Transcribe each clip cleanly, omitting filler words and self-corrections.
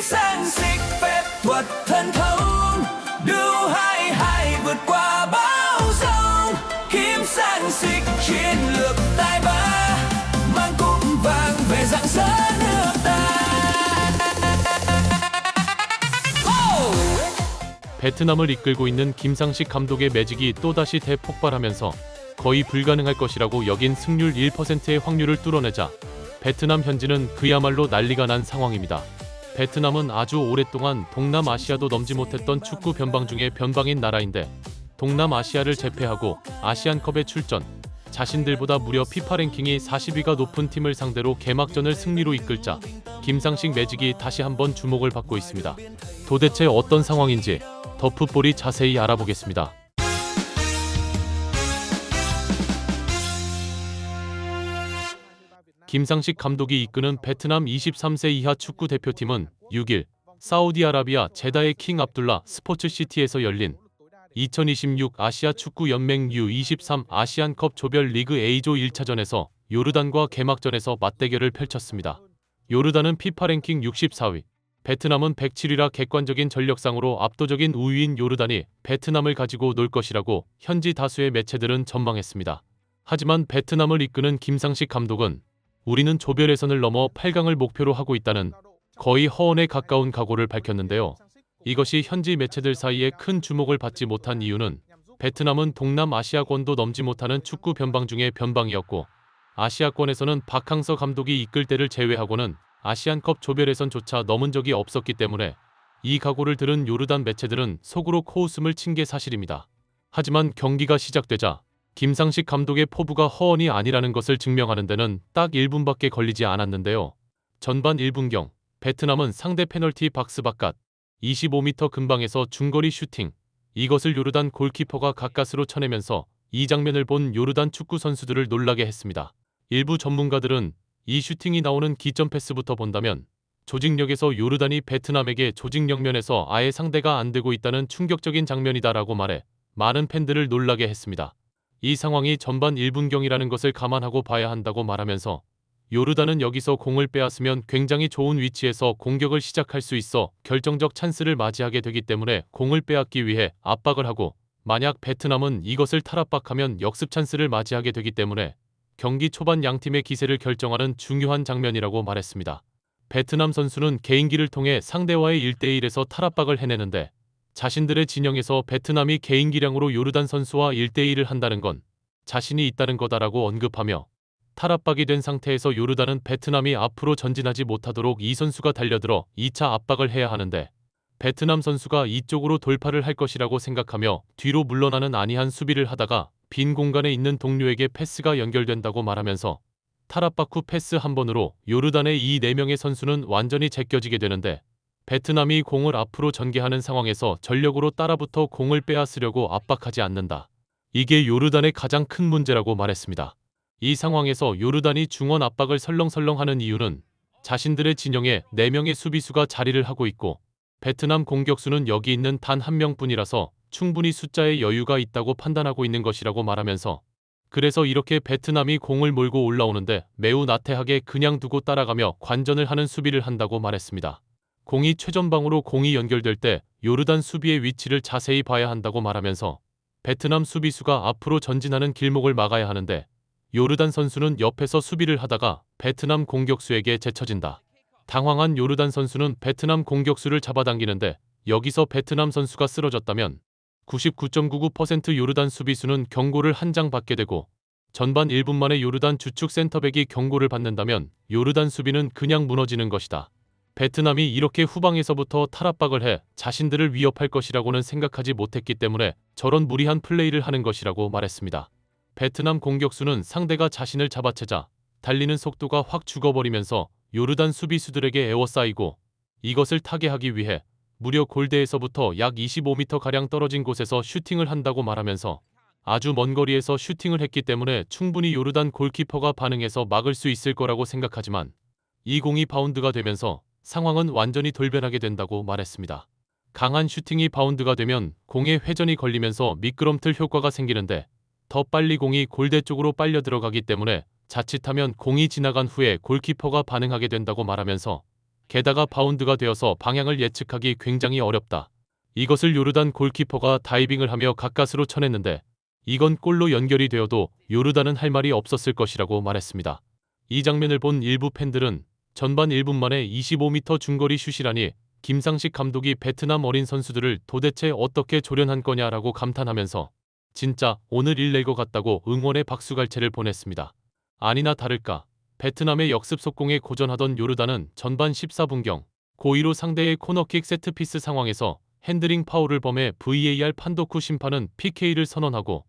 sang xịt phép thuật thần thông đưa hai vượt qua bão giông. Kim sang xịt chiến lược tài ba mang cúp vàng về rạng rỡ nước ta. 베트남을 이끌고 있는 김상식 감독의 매직이 또다시 대폭발하면서 거의 불가능할 것이라고 여긴 승률 1%의 확률을 뚫어내자 베트남 현지는 그야말로 난리가 난 상황입니다. 베트남은 아주 오랫동안 동남아시아도 넘지 못했던 축구 변방 중에 변방인 나라인데 동남아시아를 제패하고 아시안컵에 출전, 자신들보다 무려 피파 랭킹이 40위가 높은 팀을 상대로 개막전을 승리로 이끌자 김상식 매직이 다시 한번 주목을 받고 있습니다. 도대체 어떤 상황인지 더 풋볼이 자세히 알아보겠습니다. 김상식 감독이 이끄는 베트남 23세 이하 축구 대표팀은 6일 사우디아라비아 제다의 킹 압둘라 스포츠시티에서 열린 2026 아시아 축구 연맹 U23 아시안컵 조별 리그 A조 1차전에서 요르단과 개막전에서 맞대결을 펼쳤습니다. 요르단은 피파 랭킹 64위, 베트남은 107위라 객관적인 전력상으로 압도적인 우위인 요르단이 베트남을 가지고 놀 것이라고 현지 다수의 매체들은 전망했습니다. 하지만 베트남을 이끄는 김상식 감독은 우리는 조별 예선을 넘어 8강을 목표로 하고 있다는 거의 허언에 가까운 각오를 밝혔는데요. 이것이 현지 매체들 사이에 큰 주목을 받지 못한 이유는 베트남은 동남아시아권도 넘지 못하는 축구 변방 중의 변방이었고 아시아권에서는 박항서 감독이 이끌 때를 제외하고는 아시안컵 조별 예선조차 넘은 적이 없었기 때문에 이 각오를 들은 요르단 매체들은 속으로 코웃음을 친 게 사실입니다. 하지만 경기가 시작되자 김상식 감독의 포부가 허언이 아니라는 것을 증명하는 데는 딱 1분밖에 걸리지 않았는데요. 전반 1분경 베트남은 상대 페널티 박스 바깥 25m 근방에서 중거리 슈팅, 이것을 요르단 골키퍼가 가까스로 쳐내면서 이 장면을 본 요르단 축구 선수들을 놀라게 했습니다. 일부 전문가들은 이 슈팅이 나오는 기점 패스부터 본다면 조직력에서 요르단이 베트남에게 조직력 면에서 아예 상대가 안 되고 있다는 충격적인 장면이다라고 말해 많은 팬들을 놀라게 했습니다. 이 상황이 전반 1분경이라는 것을 감안하고 봐야 한다고 말하면서 요르단은 여기서 공을 빼앗으면 굉장히 좋은 위치에서 공격을 시작할 수 있어 결정적 찬스를 맞이하게 되기 때문에 공을 빼앗기 위해 압박을 하고 만약 베트남은 이것을 탈압박하면 역습 찬스를 맞이하게 되기 때문에 경기 초반 양팀의 기세를 결정하는 중요한 장면이라고 말했습니다. 베트남 선수는 개인기를 통해 상대와의 1대1에서 탈압박을 해내는데 자신들의 진영에서 베트남이 개인기량으로 요르단 선수와 1대1을 한다는 건 자신이 있다는 거다라고 언급하며 탈압박이 된 상태에서 요르단은 베트남이 앞으로 전진하지 못하도록 이 선수가 달려들어 2차 압박을 해야 하는데 베트남 선수가 이쪽으로 돌파를 할 것이라고 생각하며 뒤로 물러나는 아니한 수비를 하다가 빈 공간에 있는 동료에게 패스가 연결된다고 말하면서 탈압박 후 패스 한 번으로 요르단의 이 4명의 선수는 완전히 제껴지게 되는데 베트남이 공을 앞으로 전개하는 상황에서 전력으로 따라붙어 공을 빼앗으려고 압박하지 않는다. 이게 요르단의 가장 큰 문제라고 말했습니다. 이 상황에서 요르단이 중원 압박을 설렁설렁하는 이유는 자신들의 진영에 4명의 수비수가 자리를 하고 있고 베트남 공격수는 여기 있는 단 1명뿐이라서 충분히 숫자의 여유가 있다고 판단하고 있는 것이라고 말하면서 그래서 이렇게 베트남이 공을 몰고 올라오는데 매우 나태하게 그냥 두고 따라가며 관전을 하는 수비를 한다고 말했습니다. 공이 최전방으로 공이 연결될 때 요르단 수비의 위치를 자세히 봐야 한다고 말하면서 베트남 수비수가 앞으로 전진하는 길목을 막아야 하는데 요르단 선수는 옆에서 수비를 하다가 베트남 공격수에게 제쳐진다. 당황한 요르단 선수는 베트남 공격수를 잡아당기는데 여기서 베트남 선수가 쓰러졌다면 99.99% 요르단 수비수는 경고를 한 장 받게 되고 전반 1분 만에 요르단 주축 센터백이 경고를 받는다면 요르단 수비는 그냥 무너지는 것이다. 베트남이 이렇게 후방에서부터 탈압박을 해 자신들을 위협할 것이라고는 생각하지 못했기 때문에 저런 무리한 플레이를 하는 것이라고 말했습니다. 베트남 공격수는 상대가 자신을 잡아채자 달리는 속도가 확 죽어버리면서 요르단 수비수들에게 에워싸이고 이것을 타개하기 위해 무려 골대에서부터 약 25m가량 떨어진 곳에서 슈팅을 한다고 말하면서 아주 먼 거리에서 슈팅을 했기 때문에 충분히 요르단 골키퍼가 반응해서 막을 수 있을 거라고 생각하지만 이 공이 바운드가 되면서 상황은 완전히 돌변하게 된다고 말했습니다. 강한 슈팅이 바운드가 되면 공에 회전이 걸리면서 미끄럼틀 효과가 생기는데 더 빨리 공이 골대 쪽으로 빨려 들어가기 때문에 자칫하면 공이 지나간 후에 골키퍼가 반응하게 된다고 말하면서 게다가 바운드가 되어서 방향을 예측하기 굉장히 어렵다. 이것을 요르단 골키퍼가 다이빙을 하며 가까스로 쳐냈는데 이건 골로 연결이 되어도 요르단은 할 말이 없었을 것이라고 말했습니다. 이 장면을 본 일부 팬들은 전반 1분 만에 25m 중거리 슛이라니 김상식 감독이 베트남 어린 선수들을 도대체 어떻게 조련한 거냐라고 감탄하면서 진짜 오늘 일 낼 것 같다고 응원의 박수갈채를 보냈습니다. 아니나 다를까 베트남의 역습 속공에 고전하던 요르단은 전반 14분경 고의로 상대의 코너킥 세트피스 상황에서 핸드링 파울을 범해 VAR 판독 후 심판은 PK를 선언하고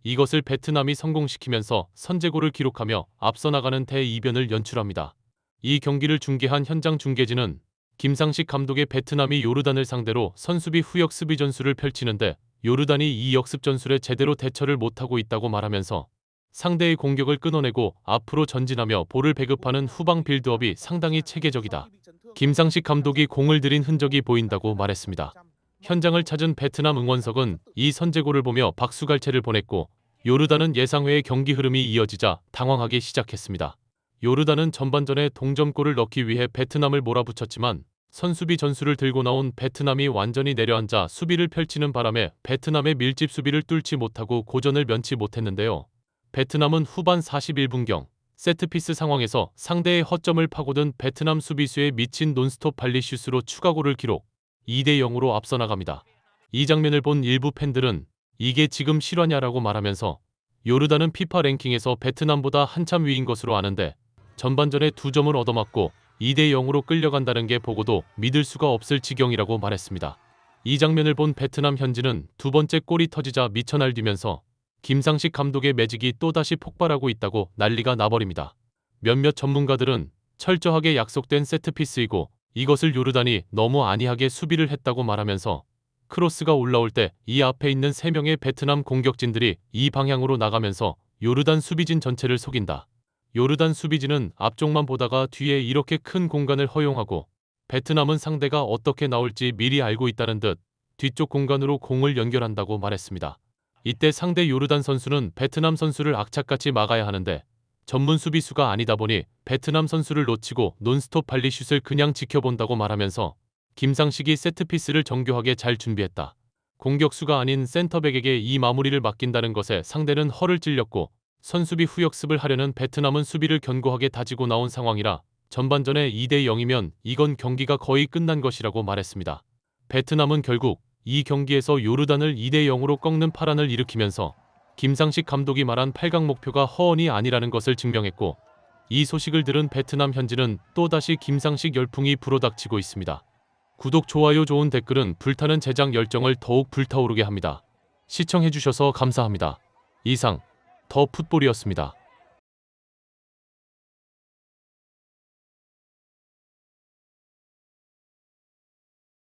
이것을 베트남이 성공시키면서 선제골을 기록하며 앞서 나가는 대이변을 연출합니다. 이 경기를 중계한 현장 중계진은 김상식 감독의 베트남이 요르단을 상대로 선수비 후역 수비 전술을 펼치는데 요르단이 이 역습 전술에 제대로 대처를 못하고 있다고 말하면서 상대의 공격을 끊어내고 앞으로 전진하며 볼을 배급하는 후방 빌드업이 상당히 체계적이다. 김상식 감독이 공을 들인 흔적이 보인다고 말했습니다. 현장을 찾은 베트남 응원석은 이 선제골을 보며 박수갈채를 보냈고 요르단은 예상외의 경기 흐름이 이어지자 당황하기 시작했습니다. 요르단은 전반전에 동점골을 넣기 위해 베트남을 몰아붙였지만 선수비 전술을 들고 나온 베트남이 완전히 내려앉아 수비를 펼치는 바람에 베트남의 밀집 수비를 뚫지 못하고 고전을 면치 못했는데요. 베트남은 후반 41분경 세트피스 상황에서 상대의 허점을 파고든 베트남 수비수의 미친 논스톱 발리슛으로 추가골을 기록 2대0으로 앞서 나갑니다. 이 장면을 본 일부 팬들은 이게 지금 실화냐라고 말하면서 요르단은 피파 랭킹에서 베트남보다 한참 위인 것으로 아는데 전반전에 2점을 얻어맞고 2대0으로 끌려간다는 게 보고도 믿을 수가 없을 지경이라고 말했습니다. 이 장면을 본 베트남 현지는 두 번째 골이 터지자 미쳐 날뛰면서 김상식 감독의 매직이 또다시 폭발하고 있다고 난리가 나버립니다. 몇몇 전문가들은 철저하게 약속된 세트피스이고 이것을 요르단이 너무 안이하게 수비를 했다고 말하면서 크로스가 올라올 때 이 앞에 있는 3명의 베트남 공격진들이 이 방향으로 나가면서 요르단 수비진 전체를 속인다. 요르단 수비진은 앞쪽만 보다가 뒤에 이렇게 큰 공간을 허용하고 베트남은 상대가 어떻게 나올지 미리 알고 있다는 듯 뒤쪽 공간으로 공을 연결한다고 말했습니다. 이때 상대 요르단 선수는 베트남 선수를 악착같이 막아야 하는데 전문 수비수가 아니다 보니 베트남 선수를 놓치고 논스톱 발리슛을 그냥 지켜본다고 말하면서 김상식이 세트피스를 정교하게 잘 준비했다. 공격수가 아닌 센터백에게 이 마무리를 맡긴다는 것에 상대는 허를 찔렸고 선수비 후역습을 하려는 베트남은 수비를 견고하게 다지고 나온 상황이라 전반전에 2대0이면 이건 경기가 거의 끝난 것이라고 말했습니다. 베트남은 결국 이 경기에서 요르단을 2대0으로 꺾는 파란을 일으키면서 김상식 감독이 말한 8강 목표가 허언이 아니라는 것을 증명했고 이 소식을 들은 베트남 현지는 또다시 김상식 열풍이 불어닥치고 있습니다. 구독, 좋아요, 좋은 댓글은 불타는 제작 열정을 더욱 불타오르게 합니다. 시청해주셔서 감사합니다. 이상 더 풋볼이었습니다.